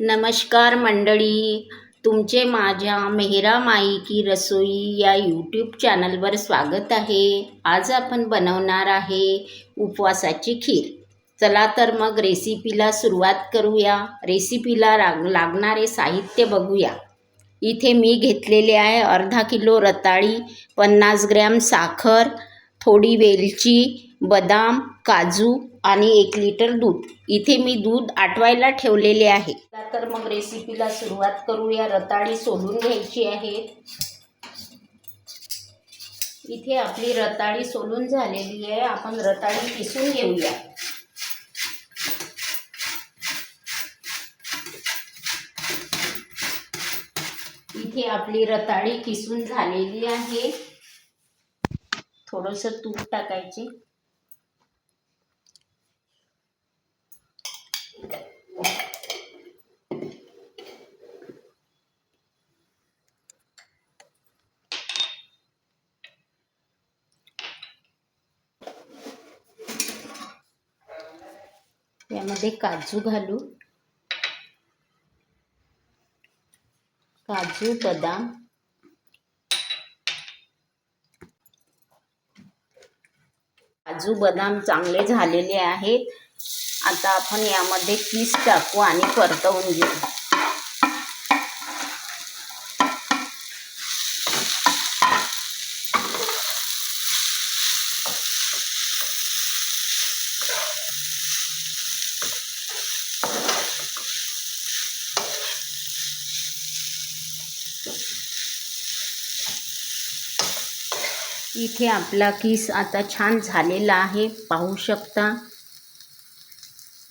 नमस्कार मंडळी, तुमचे माझ्या मेहरा माई की रसोई या यूट्यूब चॅनलवर स्वागत आहे। आज आपण बनवणार आहे उपवासाची खीर। चला तर मग रेसिपीला सुरुवात करूया। रेसिपीला लागणारे साहित्य बघूया। इथे मी घेतलेले आहे अर्धा किलो रताळी, 50 ग्रॅम साखर, थोडी वेलची, बदाम, काजू आणि 1 लिटर दूध। इथे मी दूध आटवायला ठेवलेले आहे। तर मग रेसिपीला सुरुवात करूया। रताळी सोलून घ्यायची आहे। इथे आपली रताळी सोलून झालेली आहे। आपण रताळी किसून घेऊया। इथे आपली रताळी किसून झालेली आहे। थोडंसं तूप टाकायचे। यामध्ये काजू घालू। काजू, बदाम, चांगले झालेले आहेत। आता आपण यामध्ये किस टाकू आणि परतवून घेऊ। इथे आपला किस आता छान झालेला आहे, पाहू शकता।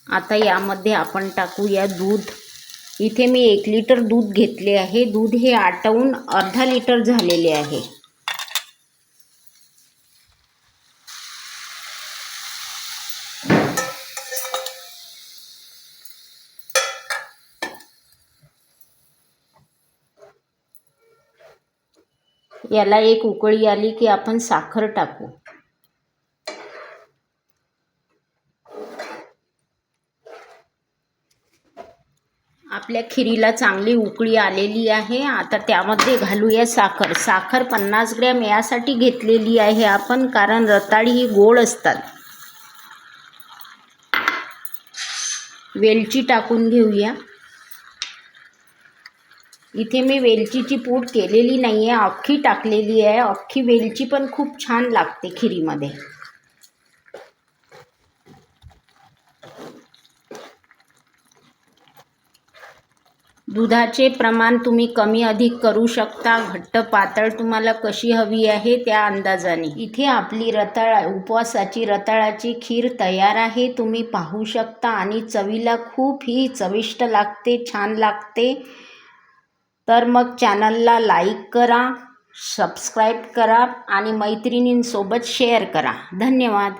आता यामध्ये आपण टाकूया दूध। इथे मी 1 लिटर दूध घेतले आहे। दूध हे आटवून अर्धा लिटर झालेले आहे। याला एक उकळी आली की आपण साखर टाकू। आपल्या खिरीला चांगली उकळी आलेली आहे। आता त्यामध्ये घालूया साखर। साखर 50 ग्रॅम यासाठी घेतलेली आहे आपण, कारण रताळी ही गोड असतात। वेलची टाकून घेऊया। इथे मी वेलचीची पूड केलेली नाही आहे, अख्खी टाकलेली आहे। अख्खी वेलची पण खूप छान लागते खिरीमध्ये। दुधाचे प्रमाण तुम्ही कमी अधिक करू शकता। घट्ट पातळ तुम्हाला कशी हवी आहे त्या अंदाजाने। इथे आपली उपवासाची रताळाची खीर तयार आहे, तुम्ही पाहू शकता। आणि चवीला खूप ही चविष्ट लागते, छान लागते। तर मग चॅनलला लाईक करा, सबस्क्राईब करा आणि मैत्रिणींसोबत शेअर करा। धन्यवाद।